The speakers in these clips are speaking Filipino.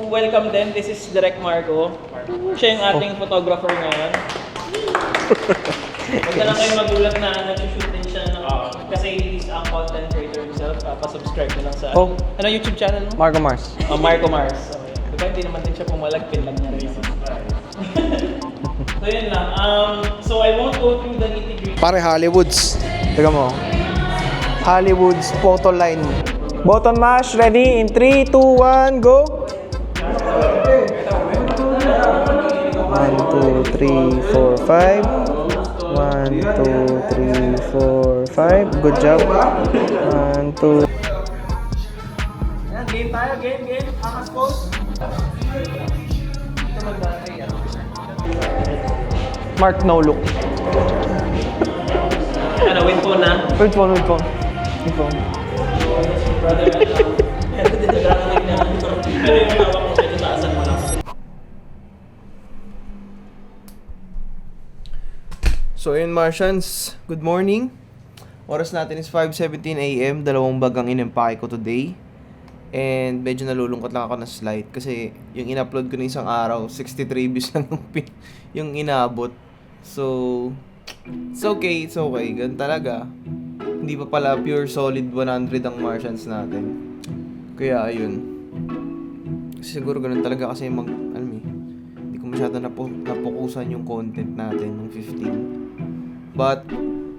welcome them. This is Direk Marco. Siya yung ating photographer ngayon. Huwag na lang kayo magulat na nag-shoot din siya ng, kasi he's a content creator himself. Pa-subscribe na lang sa ano YouTube channel mo? Marco Mars. Marco Mars. Okay. Diba hindi naman din siya pumalag, pin lang niya rin. So yun lang. So I won't go through the nitty-gritty. Pare Hollywoods. Teka mo. Hollywoods photo line. Button mash, ready? In 3, 2, 1, go! 1, 2, 3, 4, 5. 1, 2, 3, 4, 5. Good job. 1, 2. Game tayo, game. Akas pose. Dito magdalay. Mark, no look. Ano, win po na? Wait phone. Brother, pero yung hawak mo medyo taasan mo lang. So yun Martians, good morning. Oras natin is 5:17 AM. Dalawang bag ang inimpake ko today. And medyo nalulungkot lang ako na slide kasi yung in-upload ko ng isang araw, 63 views lang yung inabot. So, it's okay. Ganun talaga. Hindi pa pala pure solid 100 ang Martians natin. Kaya ayun. Kasi siguro ganun talaga kasi hindi ko masyado napokusan yung content natin ng 15. But,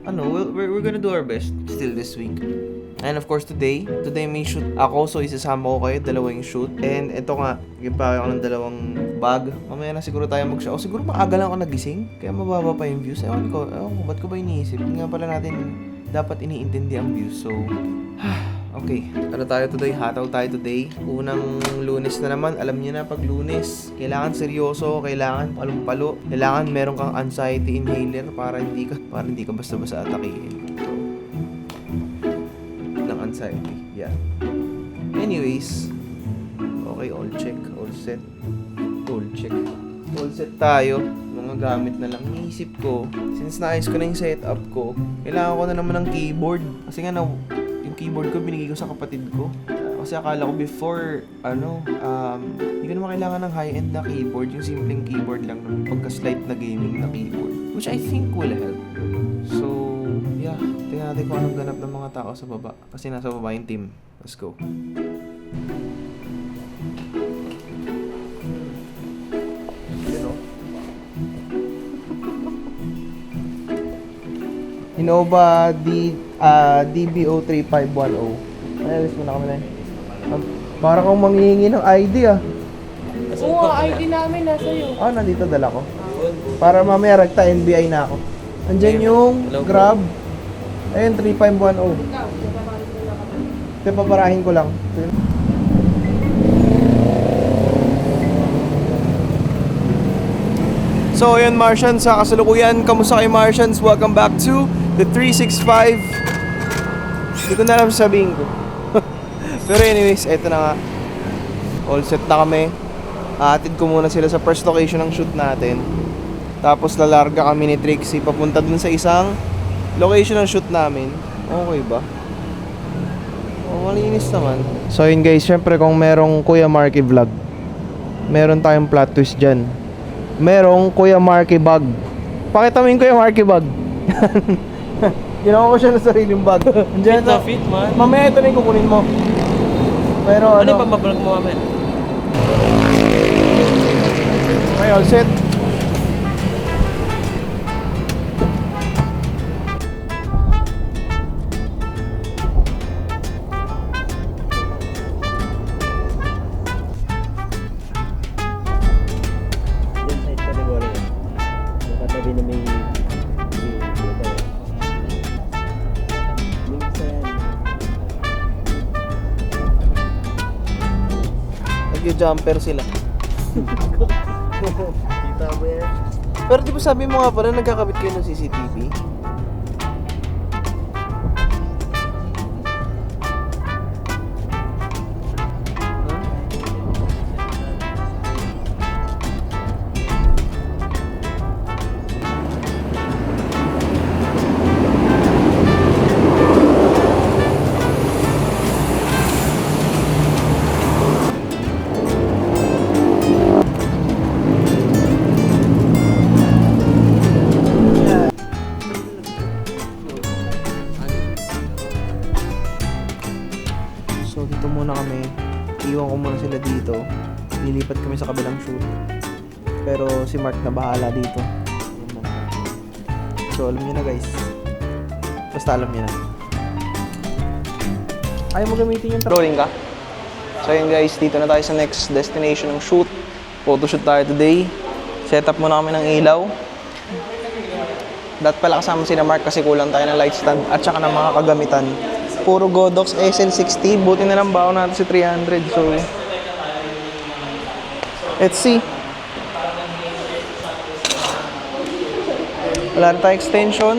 we're gonna do our best still this week. And of course today may shoot ako, so isasama ko kayo, dalawa yung shoot. And ito nga, nagpake ako ng dalawang bag. Mamaya na siguro tayo mag-shoot. O siguro maaga lang ako nagising, kaya mababa pa yung views. Ewan ko, ba't ko ba iniisip? Hindi nga pala natin dapat iniintindi ang views. So, okay. Ano tayo today? Hataw tayo today. Unang Lunes na naman. Alam niyo na, pag Lunes, kailangan seryoso, kailangan palong-palo. Kailangan meron kang anxiety inhaler para hindi ka basta-basta atakihin. Anxiety. Yeah. Anyways, okay, all check, all set. All check. All set tayo. Mga gamit na lang. Iisip ko, since naayos ko na yung setup ko, kailangan ko na naman ng keyboard. Kasi nga yung keyboard ko binigay ko sa kapatid ko. Kasi akala ko before, hindi ko naman kailangan ng high-end na keyboard. Yung simpleng keyboard lang, pagka-slight na gaming na keyboard. Which I think will help. So, yeah. Tingnan natin kung anong ganap ng mga tao sa baba. Kasi nasa baba yung team. Let's go. Innova DBO 3510. Alis mo na kami na yun. Para kang manghihingi ng ID Oo, ID namin nasa iyo. Nandito dala ko. Para mamaya ragta NBI na ako. Andyan yung Grab. Ayun, 3510. Ito, paparahin ko lang. So, ayun Martians, sa kasalukuyan. Kamusta kayo Martians? Welcome back to the 365. Hindi ko na alam sabihin ko. Pero anyways, eto na nga. All set na kami. Aatid ko muna sila sa first location ng shoot natin. Tapos lalarga kami ni Trixie papunta dun sa isang location ng shoot namin. Okay ba? Malinis naman. So yun guys, syempre kung merong Kuya Marky vlog, meron tayong plot twist dyan. Merong Kuya Marky bag. Pakita mo yung Kuya Marky bag. Ginawa ko siya ng sariling bag. Fit na fit, man. Mamaya ito na yung kukunin mo. Pero Ano yung pamablog mo kami? Okay, all set. Nag-jumper sila. Kita mo yan. Pero di ba sabi mo nga pala nagkakabit kayo ng CCTV? sila dito. Lilipat kami sa kabilang shoot. Pero si Mark na bahala dito. So, alam niyo na guys. Basta alam niyo na. Ayaw mo gamitin yung rolling ka? So yun guys, dito na tayo sa next destination ng shoot. Photoshoot tayo today. Set up muna kami ng ilaw. Dat pala kasama si na Mark kasi kulang tayo ng light stand at saka ng mga kagamitan. Puro Godox SL60. Buti na lang baon natin si 300. So, let's see. Wala na tayong extension.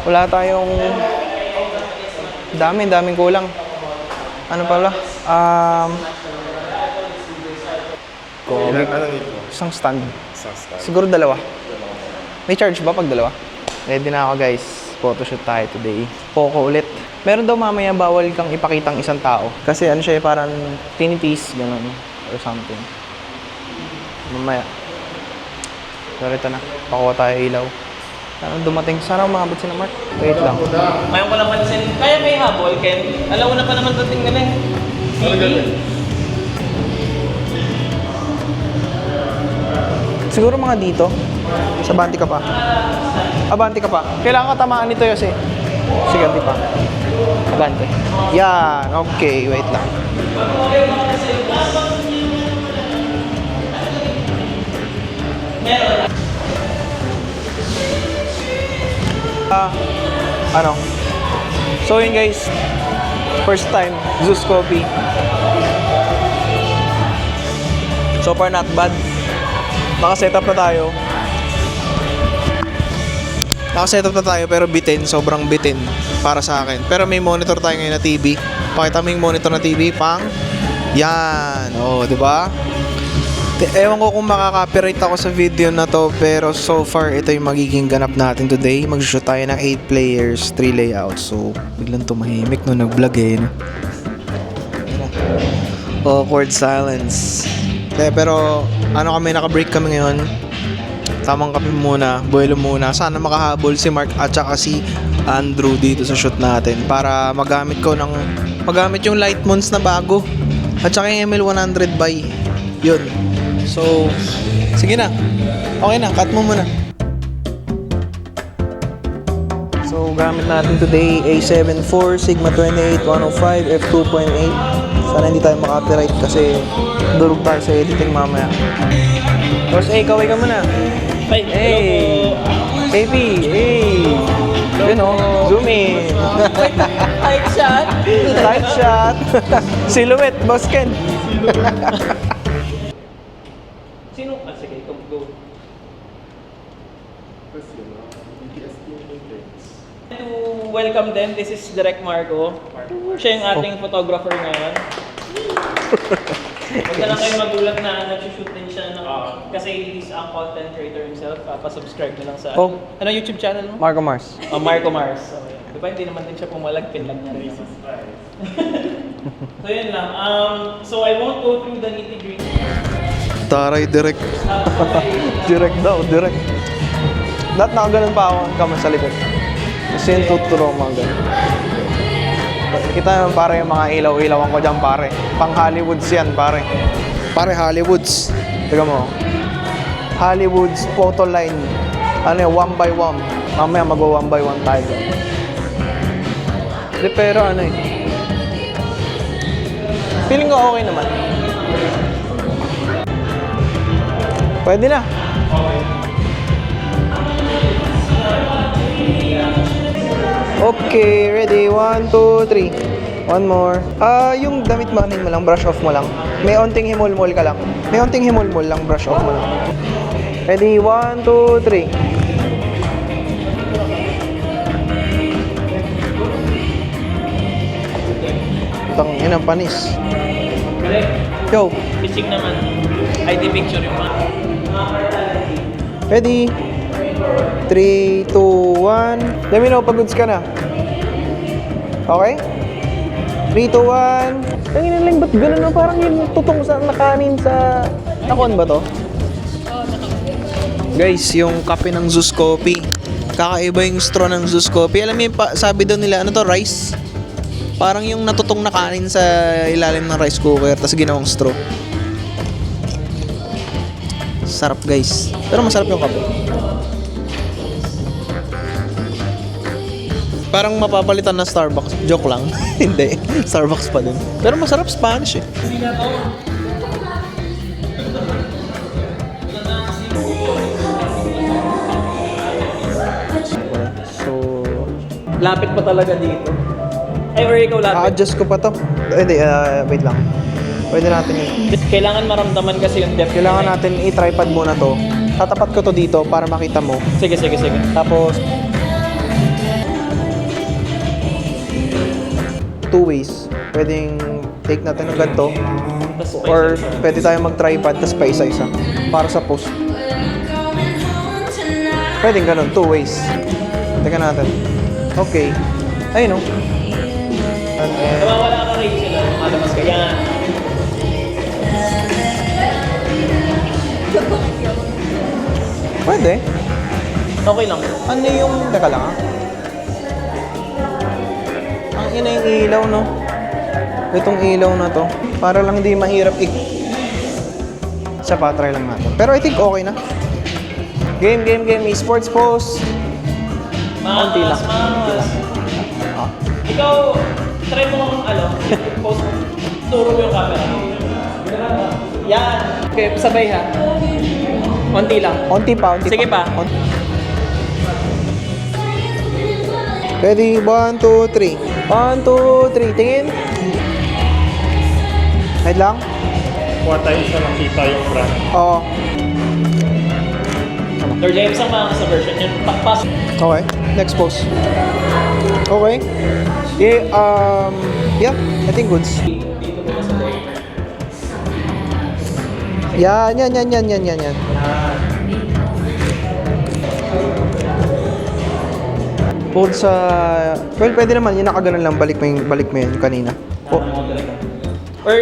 Wala tayong daming kulang. Ano pala? Isang stand. Siguro dalawa. May charge ba pag dalawa? Ready na ako guys. Photoshoot tayo today. Poco ulit. Meron daw mamaya bawal kang ipakitang isang tao. Kasi ano siya parang tinitis, gano'n. Or something. Mamaya. Pero ito na. Pakuha tayo ilaw. Sana dumating. Sana umabot si na Mark. Wait lang. Ngayon ko lang pansin. Kaya may habol, Ken. Alam mo na pa naman dating nila eh. Siguro mga dito. Sa Banti ka pa. Abanti ka pa. Kailangan ka tamaan nito kasi. Sige, di pa. Abante. Yan. Okay. Wait lang. Ano? So yun guys. First time. Zeus Coffee. So far not bad. Naka-setup na tayo. Naka-setup na tayo pero bitin, sobrang bitin para sa akin. Pero may monitor tayo ngayon na TV. Pakita mo yung monitor na TV, pang. Yan. Oh, 'di ba? Ewan ko kung makaka-copyright ako sa video na to, pero so far ito yung magiging ganap natin today. Mag-shoot tayo ng 8 players, 3 layouts. So, biglang tumahimik no nag-vlog eh. No? Awkward silence. Pero ano kami, naka-break kami ngayon. Tamang kape muna, buwelo muna. Sana makahabol si Mark at saka si Andrew dito sa shoot natin para magamit yung light mounts na bago at saka yung ML100 by yun. So, sige na. Okay na, cut mo muna. So, gamit natin today A7 IV, Sigma 28105, f2.8. Sana hindi tayo makapiright kasi durog tayo sa editing mamaya. Tapos, kaway ka muna. Hey! KP! Hey! Yun o, zoom in. Tight shot. Tight shot. Silhouette, Boss Ken. Sino? Sige, go. To welcome them, this is Direk Marco. Siya yung ating photographer ngayon. Huwag na lang kayo magulat na nag-shoot din siya kasi he's a content creator himself. Pa-subscribe na lang sa ano YouTube channel mo? Marco Mars. Marco Mars. So, diba hindi naman din siya pumalag, pinlag niya rin naman. So yun lang. So I won't go through the nitty-gritty. Taray, direct. Direct daw, direct. Lahat nakaganon pa ako ang kamay sa likod. Kasi yung tuturo mga ganun. Kita naman pare yung mga ilaw-ilawan ko dyan pare. Pang Hollywoods yan pare. Pare Hollywoods. Tiga mo. Hollywoods photo line. Ano yun, 1 by 1. Mamaya mag-1 by 1 tayo. Di pero ano eh. Feeling ko okay naman. Pwede na. Okay, ready? 1, 2, 3. One more. Yung damit mo, mo lang, brush off mo lang. May onting himulmul ka lang. May onting himulmul lang, brush off mo lang. Ready? 1, 2, 3. Tang ina panis. Yo. Pitching naman. ID picture yung mga. Ready? 3, 2, 1. Let me know pag goods ka na. Okay? 3, 2, 1. Ang ina lang, ba't gano'n na parang yung tutong sa nakanin sa... Nakon ba to? Guys, yung kape ng Zeus Coffee. Kakaiba yung straw ng Zeus Coffee. Alam mo yung sabi daw nila, ano to, rice? Parang yung natutong na kanin sa ilalim ng rice cooker tapos ginawang straw. Sarap guys. Pero masarap yung kape. Parang mapapalitan na Starbucks. Joke lang. Hindi. Starbucks pa din. Pero masarap Spanish eh. So, Lapit pa talaga dito. Ay, or ikaw lapit. a-adjust ko pa to. Hindi, wait lang. Pwede natin yun. Kailangan maramdaman kasi yung depth. Kailangan natin i-tripod muna to. Tatapat ko to dito para makita mo. Sige. Tapos, two ways. Pwedeng take natin ng ganito. Or pwede tayo mag-tripod tapos pa isa-isa. Para sa post. Pwedeng ganun, two ways. Teka natin. Okay. Ayun o. Nawawala ka rin sila. Malabas ka yan. Pwede. Okay lang. Ano yung... Teka lang ah. Ang ina yung ilaw, no? Itong ilaw na to. Para lang hindi mahirap Isa pa, try lang natin. Pero I think okay na. Game. Esports pose. Konti lang. Mas. Ikaw, try mo kung post mo. Turo mo yung camera. Yan. Okay, sabay ha. Konti lang. Konti pa. Sige pa. Ready? 1, 2, 3. 1, 2, 3. Tingin. Head lang. Kuha tayo sa nakita yung brand. Oo. Lord James ang mga sa version yun. Pasok. Okay. Next pose. Okay. Yeah, I think goods. Dito mo sa day. Yan. Hold sa... Well, pwede naman. Yung nakaganon lang. Balik mo yun kanina. Oh. Or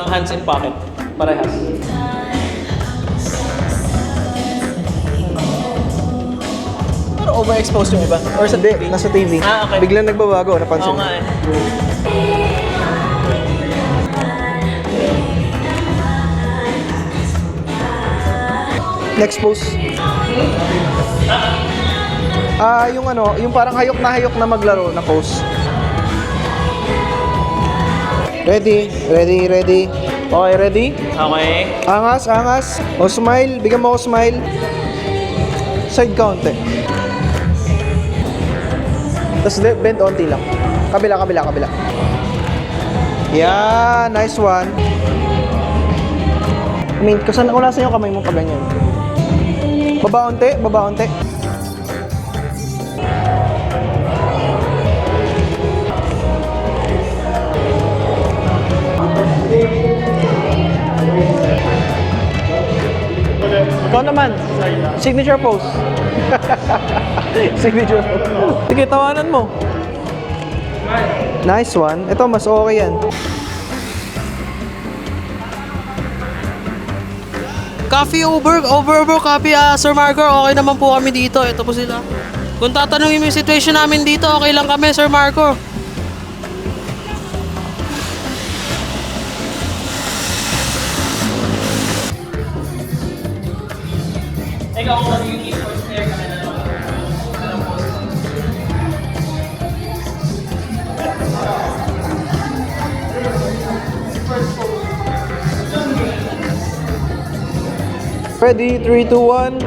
hands in pocket. Parehas. Pero overexposed yung iba? Or sa Hindi, nasa TV. Ah, okay. Biglang nagbabago. Napansin Oo mo. nga eh. Next pose. Yung parang hayok na maglaro na pose. Ready. Okay, ready? Okay. Angas. O smile, bigyan mo ako smile. Side counter. Tapos bend onti lang. Kabila. Yeah, nice one. I mean, kung nasa yung kamay mo pa ganyan. Baba onti. Ikaw naman, signature pose. Signature pose. Sige, tawanan mo. Nice one. Ito, mas okay yan. Coffee over coffee, Sir Marco, okay naman po kami dito. Ito po sila. Kung tatanungin mo yung situation namin dito, okay lang kami, Sir Marco. Ikaw kung yung esports player ka na Ready? 3, 2, 1.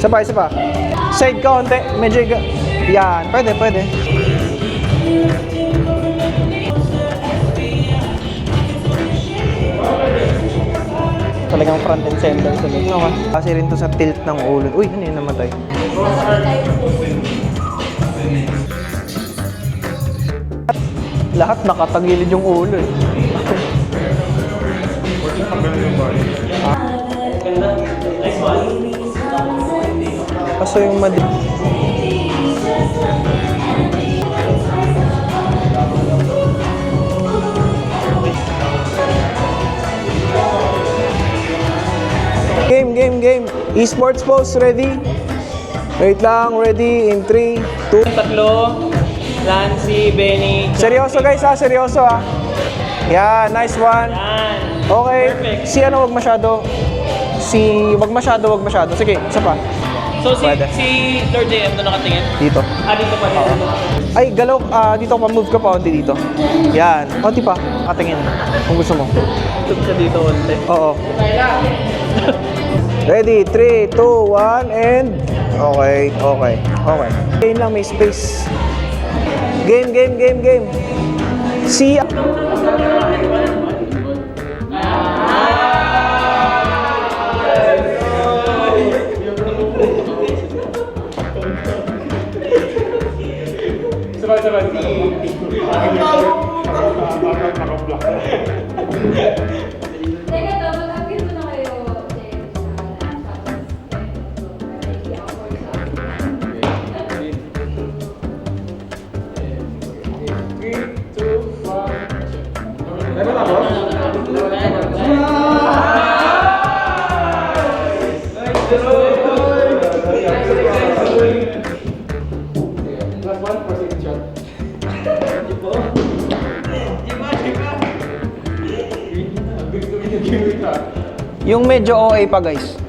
Isa pa. Side ka onti. Medyo yan. Pwede. talagang front and center sa loob. Okay. Kasi rin to sa tilt ng ulo. Uy, ano yun namatay? Lahat nakatagilid yung ulo eh. Ganda. Nice one. Kaso yung Game. Esports pose, ready? Wait lang, ready in 3, 2. Yung tatlo, Lancy, Benny, Seryoso guys ha, seryoso ha. Yeah, nice one. yan. Okay, Perfect. si ano wag masyado. Wag masyado. Sige, isa pa. So si, Pwede. si Lord JM doon nakatingin? Dito. Dito pa rin. Ay, galaw, dito pa, move ka pa, onti dito. Yan, onti pa, katingin. Kung gusto mo. Tug ka dito, onte. Oo. Ready, 3, 2, 1, and... Okay. Game lang, may space. Game. See... Teka, dapat agad mo na kayo, James. Yung medyo OA pa, guys.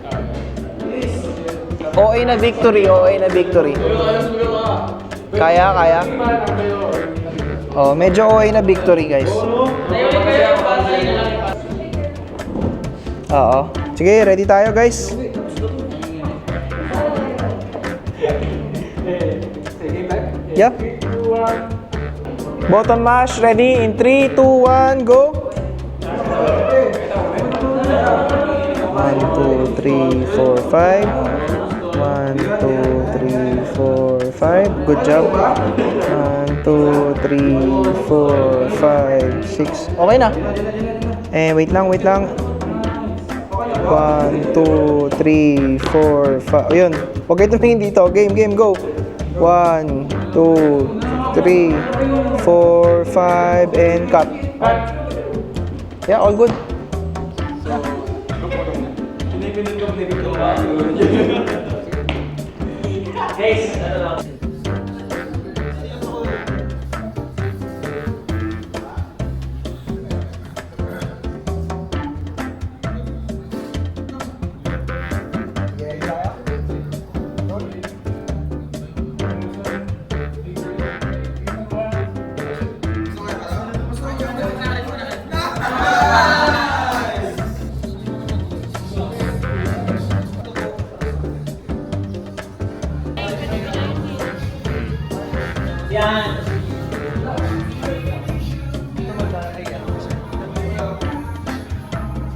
OA na victory. Kaya. Oh, medyo OA na victory, guys. Oo. Sige, ready tayo, guys. Yep. Button mash, ready? In 3, 2, 1, go! 1, 2, 3, 4, 5. 1, 2, 3, 4, 5. Good job. 1, 2, 3, 4, 5, 6. Okay na. Wait lang. 1, 2, 3, 4, 5. Ayun. Huwag kayo tumingin dito. Game, go. 1, 2, 3, 4, 5, and cut. Yeah, all good. Guys, ano lang. Yan.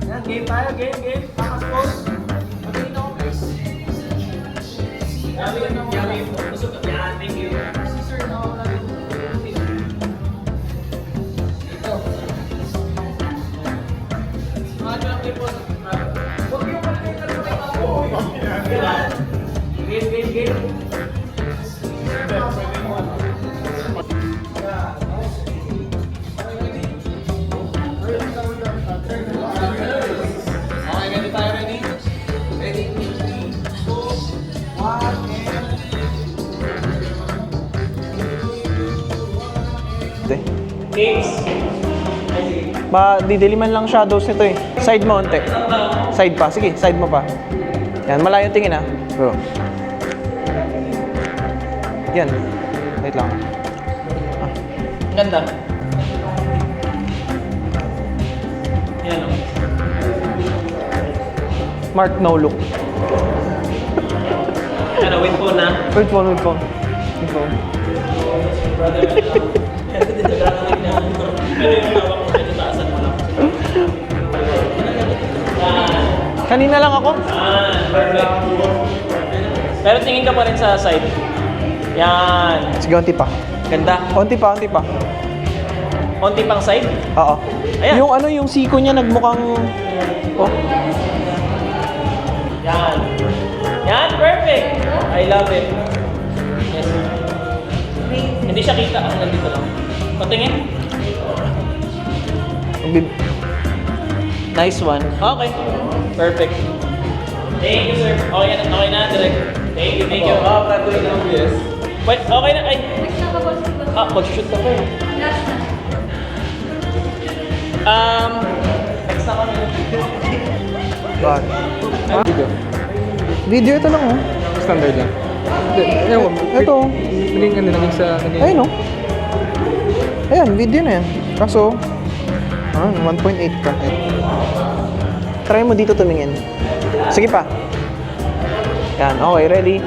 Yan, game tayo, game. Takas post. Pagkain ako, please. Gabi lang ako. Busog ka. Yan, thank you. Sir, nakawala dito. Dito. Mahal lang kayo po. Huwag yung malagay ka lang kayo. Game. Games. Didiliman lang shadows nito eh. Side mo onte. Side pa. Sige, side mo pa. Yan, malayo tingin ha. Bro. Yan. Wait lang. Ganda. Yan o. Mark, no look. Ano, win po na. Wait phone. Brother, pero yung hawak ko dito taasan mo lang. Kanina lang ako. Perfect. Pero tingin ka pa rin sa side. Yan. Sige, onti pa. Ganda. Onti pa. Konti pang side. Oo. Ayan. Yung siko niya nagmukhang... Oh. Yan, perfect. I love it. Yes. Hindi siya kita. Nandito lang. Patingin. Nice one. Okay. Perfect. Thank you, sir. Okay na, direct. Thank you. Makakatuloy na ang yes. Wait, okay na. Ay, Next na ka boss. mag-shoot ka pa eh. Last na. Next na kami. Bakit? Video ito lang oh. Standard lang. Ewan ko. Ito. Naging sa... Ayun oh. Ayan, video na yan. Kaso, 1.8 ka. Try mo dito tumingin. Sige pa. Yan, okay, ready?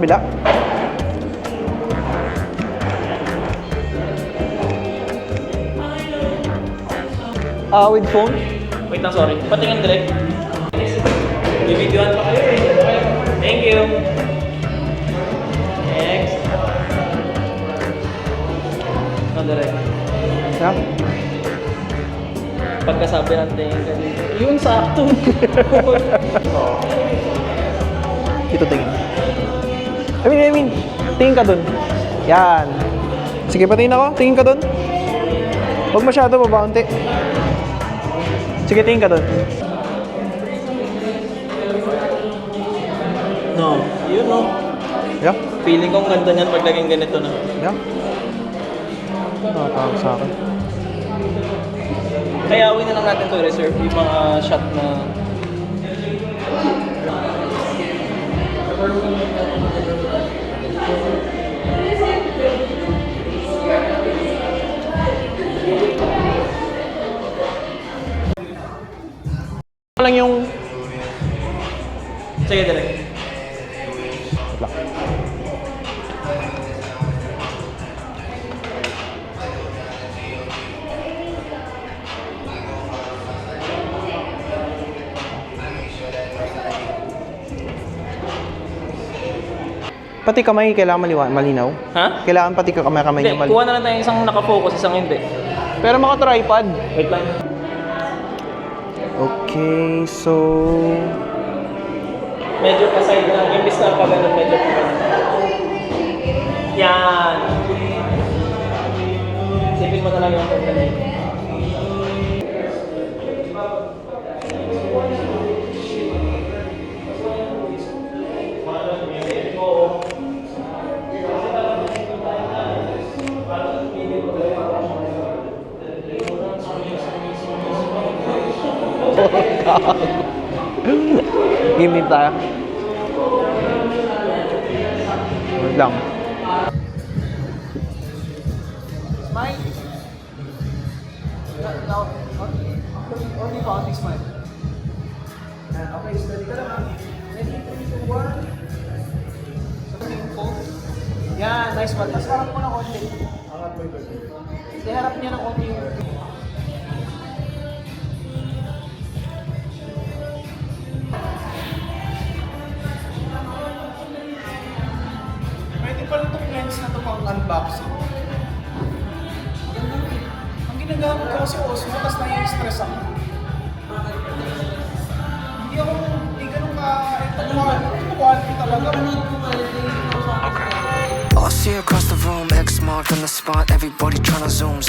Bila. With phone? Wait lang, sorry. Patingin direct. Bibidyohan pa kayo eh. Thank you. Next. No, direct. Yeah. Pagkasabi ng tingin ka dito. Yun, sakto. Dito tingin. I mean, tingin ka dun. Yan. Sige, patingin ako. Tingin ka dun. Huwag masyado, babaunti. Sige, tingin ka dun. No, yun no. Yeah. Feeling kong ganda niyan pag naging ganito na. Yeah. Nakakawag sa akin. Kaya awin na lang natin to reserve yung mga shot na... Lang yung... Sige, direct. Pati kamay, kailangan malinaw. Ha? Kailangan pati kamay Hindi, niya kuha na lang tayo isang nakafocus, isang hindi. Pero mga tripod. Wait lang. Okay, so... Medyo pa-side lang. Imbis na pa ganun, medyo pa ganun. Yan. Sipin mo na lang yung pagkalit. Game din tayo. Wait lang. Smile. Now, only counting smile. Okay, steady ka lang. Ready, 3, 2, 1. Yan, nice one. Mas harap mo na konti. Harap mo ito. Harap niya ng konti yung... Pwede pala itong lens na ito pang unboxing. Ang ginagamit ko kasi Osmo, tapos nai-stress ako. Hindi ganun ka, ito quality talaga. All I see across the room, X marked on the spot. Everybody tryna zoom.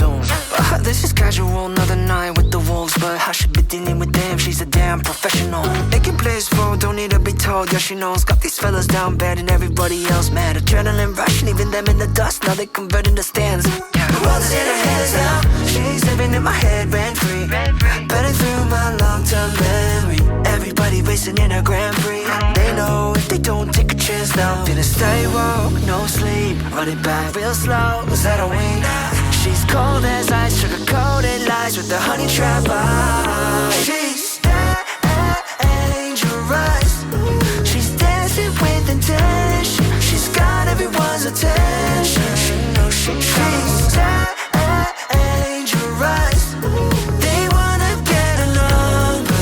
But this is casual, another night with the wolves. But I should be dealing with them, she's a damn professional. Making plays for, don't need to be told. Yeah, she knows, got these fellas down bad and everybody else mad. Adrenaline rush, leaving them in the dust. Now they converting the stands. The world is in her hands now. She's living in my head, rent free. Burning through my long-term memory. Everybody racing in a Grand Prix. They know if they don't take a chance now. Finna stay woke, no sleep. Run it back real slow, is that a wink? She's cold as ice, sugar-coated lies with the honey trap eyes. She's dangerous. She's dancing with intention. She's got everyone's attention. She knows she's dangerous. They wanna get a number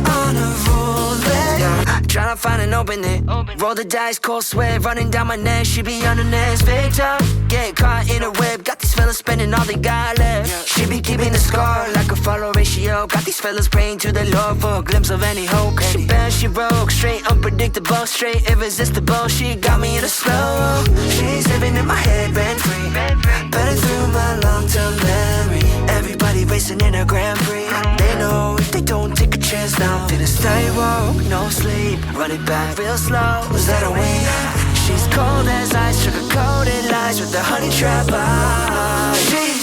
on a roulette. Yeah. Tryna find and open it. Roll the dice, cold sweat running down my neck. She be on the next victim. Get caught in a web. Got these fellas spending all they got left. She be keeping the score like a follow ratio. Got these fellas praying to the Lord for a glimpse of any hope. She bad, she broke, straight unpredictable, straight irresistible. She got me in a slow. She's living in my head, rent free. Burning through my long-term memory. Everybody racing racing in a Grand Prix. They know if they don't take a chance now, I'm finna stay woke, no sleep. Run it back real slow, is that a win? She's cold as ice, sugar-coated lies with the honey trap eyes. She